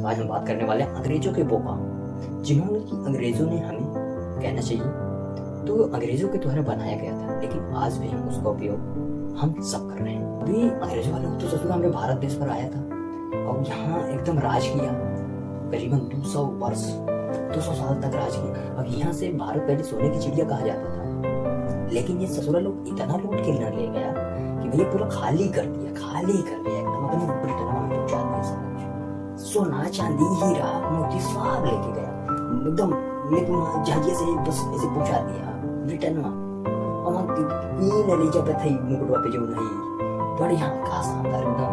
आज हम बात करने वाले हैं अंग्रेजों के वो काम जिन्होंने कि अंग्रेजों ने हमें कहना चाहिए तो अंग्रेजों के द्वारा बनाया गया था, लेकिन आज भी हम उसका उपयोग हम सब कर रहे हैं। अभी अंग्रेजों वाले तो ससुर हमें भारत देश पर आया था और यहाँ एकदम राज किया, करीबन 200 साल तक राज किया। अब यहाँ से भारत पहले सोने की चिड़िया कहा जाता था, लेकिन ये ससुरा लोग इतना लूट के न ले गया कि भैया पूरा खाली कर दिया एकदम, अपने ब्रिटेन में पहुंचा दिया सब कुछ। सोना चांदी हीरा मोती सब लेके गया एकदम, लेकिन जहाज से बस ऐसे पहुंचा दिया ब्रिटेन में। और तीन एलिजाबेथ है मुकुटवा पे जो नहीं बढ़िया का शानदार एकदम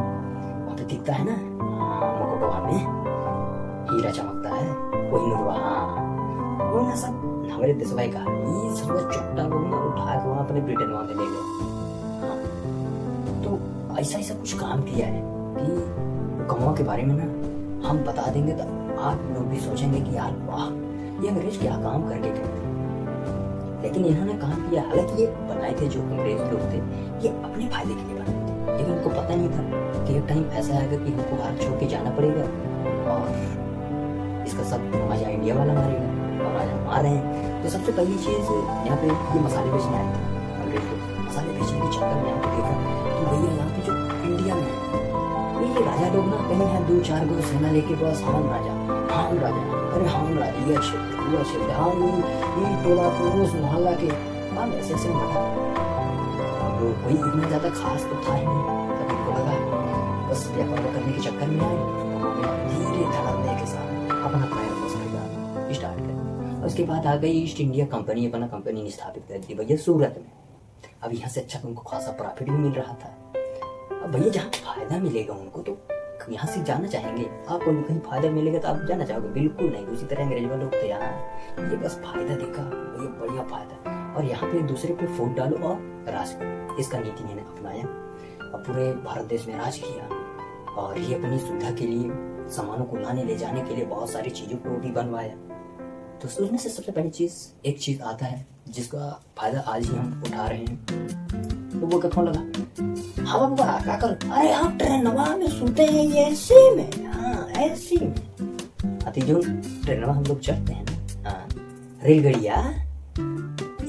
वहाँ पे दिखता है ना मुकुटवा में हीरा चमकता है वही नुरवा। हाँ वो ना सब हमारे देश भाई का ये सब चुट्टा लोग ना उठा के वहाँ अपने ब्रिटेन वहाँ पे ले गए। तो ऐसा कुछ काम किया है कि कमवा के बारे में ना हम बता देंगे तो आप लोग भी सोचेंगे कि यार वाह ये अंग्रेज क्या काम करके गए थे। लेकिन इन्होंने काम किया, हालांकि ये बनाए थे जो अंग्रेज लोग थे ये अपने फायदे के लिए बनाए थे, लेकिन उनको पता नहीं था कि एक टाइम ऐसा आएगा कि हमको भारत छोड़ के जाना पड़ेगा और इसका सब मजा इंडिया वाला मारेगा और आज हम आ रहे हैं। तो सबसे पहली चीज यहाँ पे ये मसाले बेचने आए थे अंग्रेज लोग। मसाले बेचने के चक्कर में यहाँ पे देखा कि भैया यहाँ पे जो इंडिया में ये राजा लोग ना कहीं यहाँ 2-4 गो सेना लेके बस हम राजा अरे हम राजा ये क्षेत्र हम ये टोला पुरुष मोहल्ला के हम ऐसे मारा। अब कोई इतना ज्यादा खास तो था ही नहीं, तब इनको लगा बस व्यापार करने के चक्कर में आए, धीरे धड़ल्ले के साथ अपना पैर स्टार्ट कर। उसके बाद आ गई ईस्ट इंडिया कंपनी, अपना कंपनी स्थापित कर दी भैया सूरत में। अब यहाँ से अच्छा उनको खासा प्रॉफिट भी मिल रहा था। अब भैया जहाँ फायदा मिलेगा उनको तो यहाँ से जाना चाहेंगे। आपको कहीं फायदा मिलेगा तो आप जाना चाहोगे? बिल्कुल नहीं। उसी तरह अंग्रेज वाले लोग थे यहाँ, ये बस फायदा देखा भैया बढ़िया फायदा, और यहाँ पे दूसरे पे फूट डालो और राज करो, इसका नीति मैंने अपनाया और पूरे भारत देश में राज किया। और ये अपनी सुविधा के लिए सामानों को लाने ले जाने के लिए बहुत सारी चीजों को भी बनवाया। तो उसमें से सबसे पहली एक चीज आता है जिसका फायदा आज ही हम उठा रहे हैं। तो वो कथों लगा हवा बुआ क्या कर, अरे हम ट्रेनवा में सोते हैं ये ऐसे में। हाँ ऐसे में अति जो ट्रेनवा हम लोग चढ़ते हैं ना, हाँ रेलगाड़िया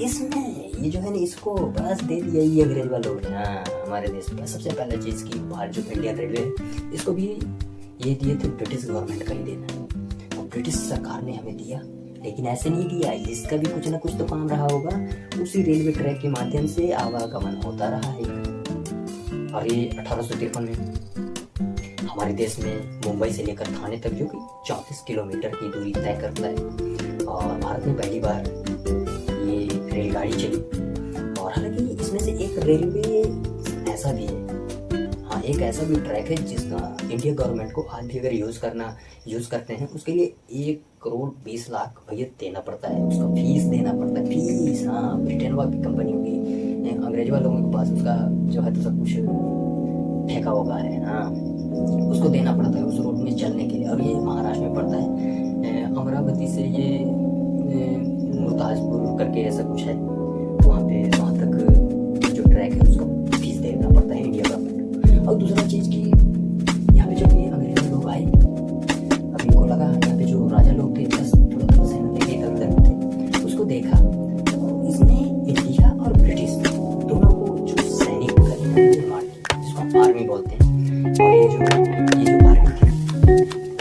इसमें ये जो है ना इसको बस दे दिया ये अंग्रेज वालों ने। हाँ हमारे देश में सबसे पहला चीज की बाहर जो इंडियन रेलवे इसको भी ये दिए थे ब्रिटिश गवर्नमेंट का ही देना, और ब्रिटिश सरकार ने हमें दिया। लेकिन ऐसे नहीं दिया, इसका भी कुछ ना कुछ तो काम रहा होगा, उसी रेलवे ट्रैक के माध्यम से आवागमन होता रहा है। और ये 1853 में हमारे देश में मुंबई से लेकर थाने तक जो कि 34 किलोमीटर की दूरी तय करता है, और भारत में पहली बार ये रेलगाड़ी चली। और हालांकि इसमें से एक रेलवे ऐसा भी है, हाँ एक ऐसा भी ट्रैक है जिसका इंडिया गवर्नमेंट को आज भी अगर यूज करते हैं उसके लिए 1,20,00,000 भैया देना पड़ता है, उसका फीस देना पड़ता है। फीस हाँ ब्रिटेन वाली कंपनी होगी, अंग्रेज वालों के पास उसका जो है तो सब कुछ फेंका होगा है ना, उसको देना पड़ता है उस रूट में चलने के लिए। और ये महाराष्ट्र में पड़ता है, अमरावती से ये मुर्ताजपुर करके ऐसा कुछ है, वहाँ तक जो ट्रैक है उसको फीस देना पड़ता है इंडिया गवर्नमेंट। और दूसरा चीज की यहाँ पे जब ये अंग्रेज लोग आए अब इनको लगा यहाँ पे जो राजा लोग थे बस थोड़ा सेना लेके इधर थे, उसको देखा इसने इंडिया और ब्रिटिश दोनों को जो सैनिक जिसको आर्मी बोलते हैं, और ये जो आर्मी थी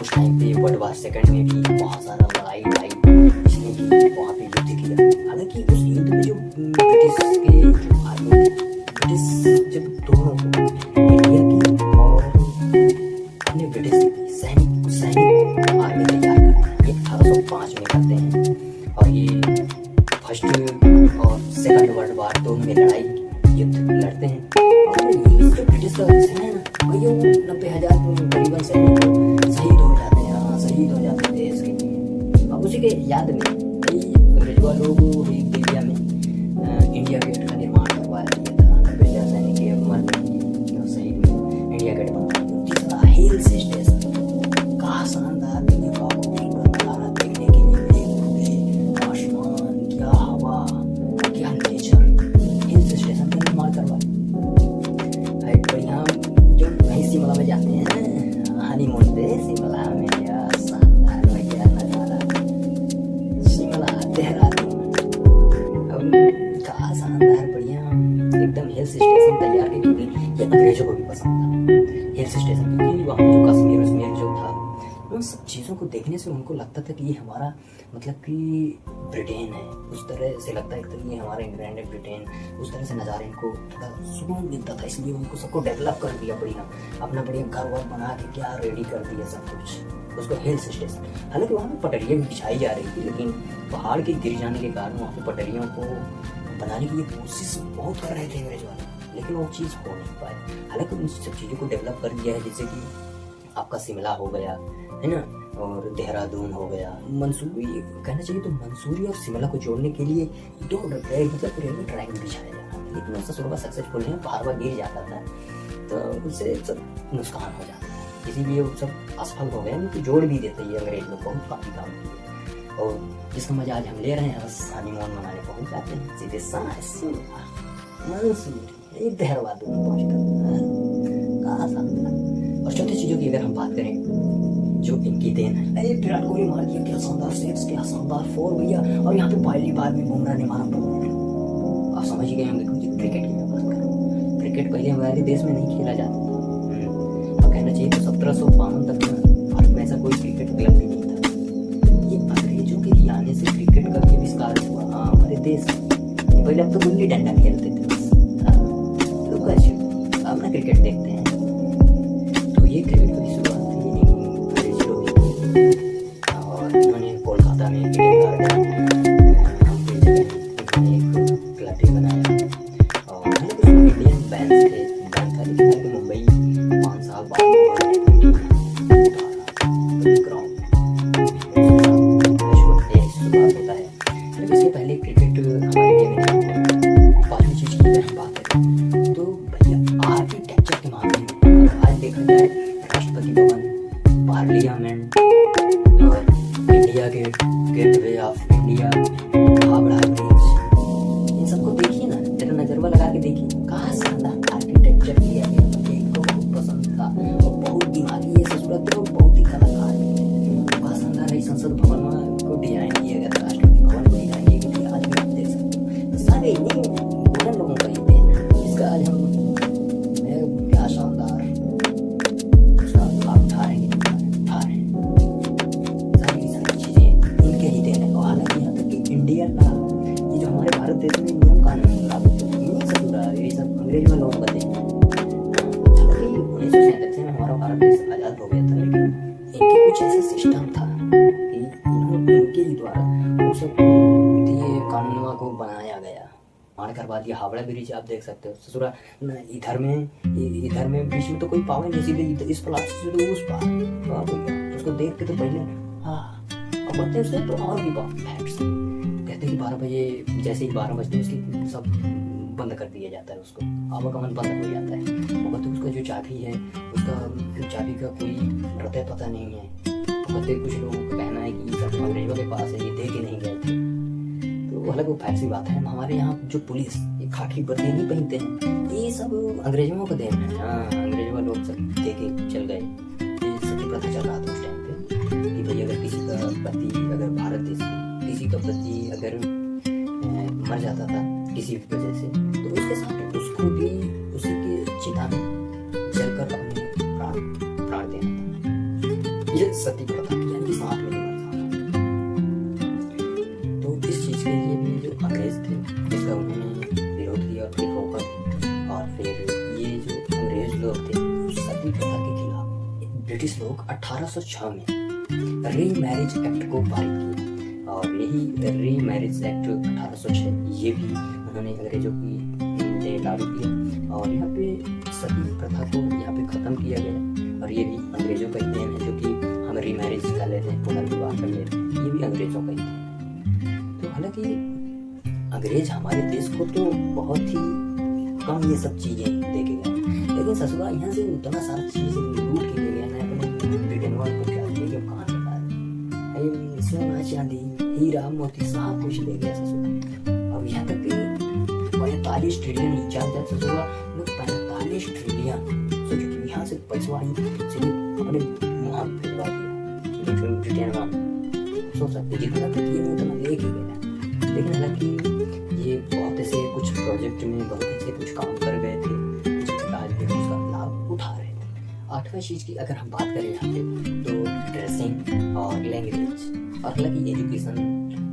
उस टाइम पे वर्ल्ड वार सेकंड में भी बहुत सारा लड़ाई इसने भी वहाँ पे युद्ध किया। हालांकि उस युद्ध में जो ब्रिटिश के जो आर्मी थे, ब्रिटिश जब दोनों इंडिया की और अपने ब्रिटिश की सैनिक आर्मी तैयार करते हैं, ये 1805 में करते हैं। और ये फर्स्ट और सेकंड वर्ल्ड वार दोनों में लड़ाई युद्ध लड़ते हैं। और ये जो ब्रिटिश का सेना है ना भैया 90,000 करीबन सैनिक शहीद हो जाते हैं, शहीद हो जाते हैं देश के लिए। अब उसी के याद में अंग्रेज वालों को इंडिया में इंडिया गेट का निर्माण करवाया गया था। 90,000 सैनिक के मरने शहीद में इंडिया गेट बनवाया। तीसरा हिल स्टेशन का शानदार देखने के लिए उन सब चीज़ों को देखने से उनको लगता था कि ये हमारा मतलब कि ब्रिटेन है, उस तरह से लगता है कि ये हमारा इंग्लैंड है, ब्रिटेन, उस तरह से नज़ारे इनको थोड़ा सुकून मिलता था। इसलिए उनको सबको डेवलप कर दिया बढ़िया, अपना बढ़िया घर वर बना के क्या रेडी कर दिया सब कुछ, उसको हिल स्टेशन। हालांकि वहाँ पर पटरियाँ भी बिछाई जा रही थी, लेकिन पहाड़ के गिर जाने के कारण वहाँ पर पटरियों को बनाने की कोशिश बहुत कर रहे थे अंग्रेज वाले, लेकिन वो चीज़ हो नहीं पाई। हालांकि उन सब चीज़ों को डेवलप कर दिया है, जैसे कि आपका शिमला हो गया है ना, और देहरादून हो गया, मंसूरी कहना चाहिए तो मंसूरी और शिमला को जोड़ने के लिए 2 मतलब रेलवे ट्रैक बिछाया जा रहा था, लेकिन उसका सुबह सक्सेसफुल नहीं, बार गिर जाता था, तो उससे सब नुकसान हो जाता है। इसीलिए वो सब असफल हो गए, तो जोड़ भी देते ये अंग्रेज लोग बहुत काफ़ी काम किए। और जिसका मजा आज हम ले रहे हैं, बस हनीमून मनाने पहुँच जाते हैं सीधे शिमला मंसूरी देहरादून पहुँचता। और चौथी चीज़ों की अगर हम बात करें जो इनकी देन है, अरे विराट कोहली मार दिया, क्या शानदार सेट्स, क्या शानदार 4 भैया, और यहाँ पे पहली बार में बुमराह ने मारा। आप समझ ही गए होंगे क्योंकि क्रिकेट की मैं बात कर रहा हूँ। क्रिकेट पहले हमारे देश में नहीं खेला जाता था, और कहना चाहिए तो 1752 तक भारत में ऐसा कोई क्रिकेट क्लब भी नहीं था। ये अंग्रेजों के ही आने से क्रिकेट का भी आविष्कार हुआ। हाँ, हमारे देश पहले अब तो गुल्ली डंडा खेलते थे बस, तो कैसे अब ना क्रिकेट देखते हैं। ये क्रिकेट की शुरुआत थी अंग्रेज लोग की, और उन्होंने कोलकाता में एक क्लब भी बनाया, और इंडियन बैंड्स थे, बैंड था, लेकिन मुंबई 5 साल बाद ग्राउंड शुरुआत होता है। इससे पहले क्रिकेट हमारे इंडिया में नहीं हुआ। पांचवी चीज़ की अगर हम बात करें तो भैया आर्किटेक्चर के मामले में आज देखा जाए, राष्ट्रपति भवन, पार्लियामेंट, और India Gate, Gateway of India, Howrah Bridge, इन सबको देखिए ना, जरा नजरवा लगा के देखिए, कहाँ शानदार आर्किटेक्चर किया गया, मुझे बहुत पसंद था, और बहुत दिमागी ये ससुरत, और बहुत ही कलाकार बहुत शानदार है। संसद भवन को डिजाइन किया गया था, राष्ट्रपति भवन को डिजाइन किया गया, आज भी आप देख सकते हो। सारे इन्हीं लोगों का ही देन है, इसका आज हम क्या शानदार इंडिया का ये जो हमारे भारत देश में नियम कानून लागू नहीं सब रहा है, ये सब अंग्रेज वालों को दें। हालांकि 1947 में हमारा भारत देश आज़ाद हो गया था, लेकिन इनके कुछ ऐसे सिस्टम था कि इनके ही द्वारा उन सब दिए कानूनों को बनाया गया। मार करवा दिया हावड़ा ब्रिज, आप देख सकते हो ससुरा इधर में बीच में तो कोई पावर नहीं, सीधे इस प्लाट से तो उस पार, उसको देख के तो पहले और बढ़ते उससे तो और भी फैक्ट्स कहते हैं कि 12 बजे जैसे ही 12 बजते उसकी सब बंद कर दिया जाता है, उसको आवागमन बंद हो जाता है। वो कहते उसका जो चाबी है, उसका चाबी का कोई रते पता नहीं है। कहते कुछ लोगों का कहना है कि सब अंग्रेजों के पास है, ये दे के नहीं गए थे, तो अलग वो फैक्ट्स की बात है। हमारे यहाँ जो पुलिस ये खाकी वर्दी नहीं पहनते हैं, ये सब अंग्रेजों का देन है। हाँ, अंग्रेजों लोग सब दे के चल गए। ये सती प्रथा चल रहा था उस टाइम पे कि भाई अगर किसी का पति, अगर भारत देश में किसी का पति अगर मर जाता था किसी वजह से, तो उसके साथ उसको भी उसी के चिता में जलकर अपने प्राण देना था। ये सती प्रथा यानी कि साथ में नहीं मर जाता। तो इस चीज के लिए भी जो अंग्रेज थे, इसका उन्होंने विरोध किया और फिर होकर, और फिर ये जो अंग्रेज लोग थे सती प्रथा के खिलाफ ब्रिटिश लोग 1806 में री मैरिज एक्ट को पारित किया, और यही री मैरिज एक्ट 1806 ये भी उन्होंने अंग्रेजों की लागू किया, और यहाँ पे सती प्रथा को यहाँ पे खत्म किया गया। और ये भी अंग्रेजों का ही देन है, जो कि हम री मैरिज कर लेते हैं, पुनर्विवाह कर लेते हैं, ये भी अंग्रेजों का ही देन है। तो हालांकि अंग्रेज हमारे देश को तो बहुत ही कम ये सब चीजें दे के गए, लेकिन ससुरा यहाँ से उतना सारा चीज लूट के ले गया ना, अपने ब्रिटेनवा को क्या ले गया, कहाँ बता रहे, सोना चांदी हीरा मोती सब कुछ ले गया ससुरा। अब यहाँ तक कि 45 ट्रिलियन रिचार्ज ससुरा लोग 45 ट्रिलियन सोचो कि यहाँ से पैसा आई सीधे अपने मुँह भिजवा दिया ब्रिटेनवा में। सोच सकते जितना तक ये उतना ले के गया, लेकिन हालांकि ये बहुत ऐसे कुछ प्रोजेक्ट में बहुत ऐसे कुछ काम कर गए थे जो आज भी उसका लाभ उठा रहे थे। 8वां चीज की अगर हम बात करें यहाँ पे तो ड्रेसिंग ड्रेसिंग और लैंग्वेज। और हालांकि एजुकेशन,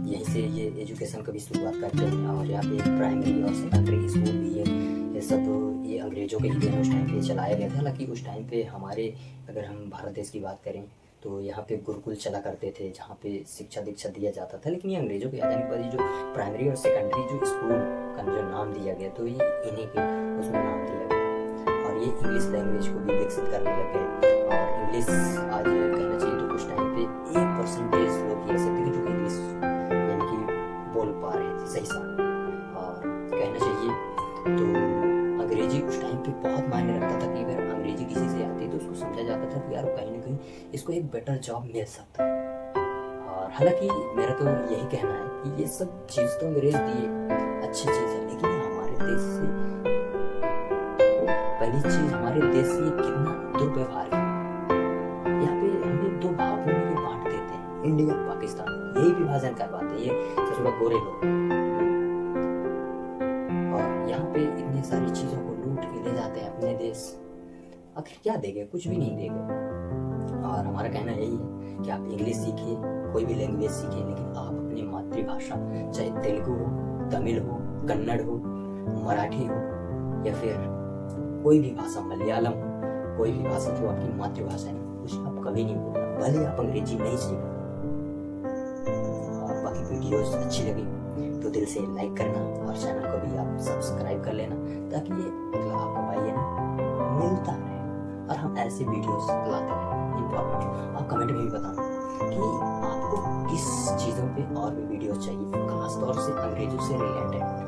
यहीं से ये एजुकेशन का भी शुरुआत करते हैं। और यहाँ पे प्राइमरी और सेकेंडरी स्कूल भी है, ये सब ये अंग्रेज़ों के ही दिन उस टाइम पे चलाया गया था। हालांकि उस टाइम पे हमारे, अगर हम भारत देश की बात करें तो यहाँ पे गुरुकुल चला करते थे जहाँ पे शिक्षा दीक्षा दिया जाता था। लेकिन ये अंग्रेज़ों के आ जाने के बाद ये जो प्राइमरी और सेकेंडरी जो स्कूल का जो नाम दिया गया तो ये इन्हीं के उसमें नाम दिया गया। और ये इंग्लिश लैंग्वेज को भी विकसित करने लग गए। और इंग्लिश आज कहना चाहिए तो उस टाइम पे 1% लोग ही ऐसे थे जो इंग्लिश यानी कि बोल पा रहे थे सही सा। और कहना चाहिए तो अंग्रेजी उस टाइम पे बहुत मायने रखता था कि अगर अंग्रेजी किसी से आती तो उसको समझा जाता था कि यार कहीं ना कहीं इसको एक बेटर जॉब मिल सकता है। और हालांकि मेरा तो यही कहना है कि ये सब चीज़ तो अंग्रेज दिए, अच्छी चीज़ है, लेकिन हमारे देश से पहली चीज़, हमारे देश से ये कितना दुर्व्यवहार है। यहाँ पे हमें दो भागों में ये बांट देते हैं, इंडिया और पाकिस्तान, यही विभाजन करवाते हैं ये थोड़ा गोरे लोग। और यहाँ पे इतनी सारी चीज़ों को लूट के ले जाते हैं अपने देश, आखिर क्या देंगे? कुछ भी नहीं देंगे। और हमारा कहना यही है कि आप इंग्लिश सीखिए, कोई भी लैंग्वेज सीखिए, लेकिन आप अपनी मातृभाषा, चाहे तेलुगु हो, तमिल हो, कन्नड़ हो, मराठी हो, या फिर कोई भी भाषा, मलयालम हो, कोई भी भाषा जो आपकी मातृभाषा है उसे आप कभी नहीं भूलना, भले आप अंग्रेजी नहीं सीखो। और बाकी वीडियोस अच्छी लगी तो दिल से लाइक करना और चैनल को भी आप सब्सक्राइब कर लेना, ताकि ये अगला आपको भाई है ना मिलता रहे और हम ऐसे वीडियोस लाते रहें इंफॉर्मेटिव। आप कमेंट में भी बताना कि आपको किस चीज़ों पे और भी वीडियोस चाहिए, खास तौर से अंग्रेजों से रिलेटेड।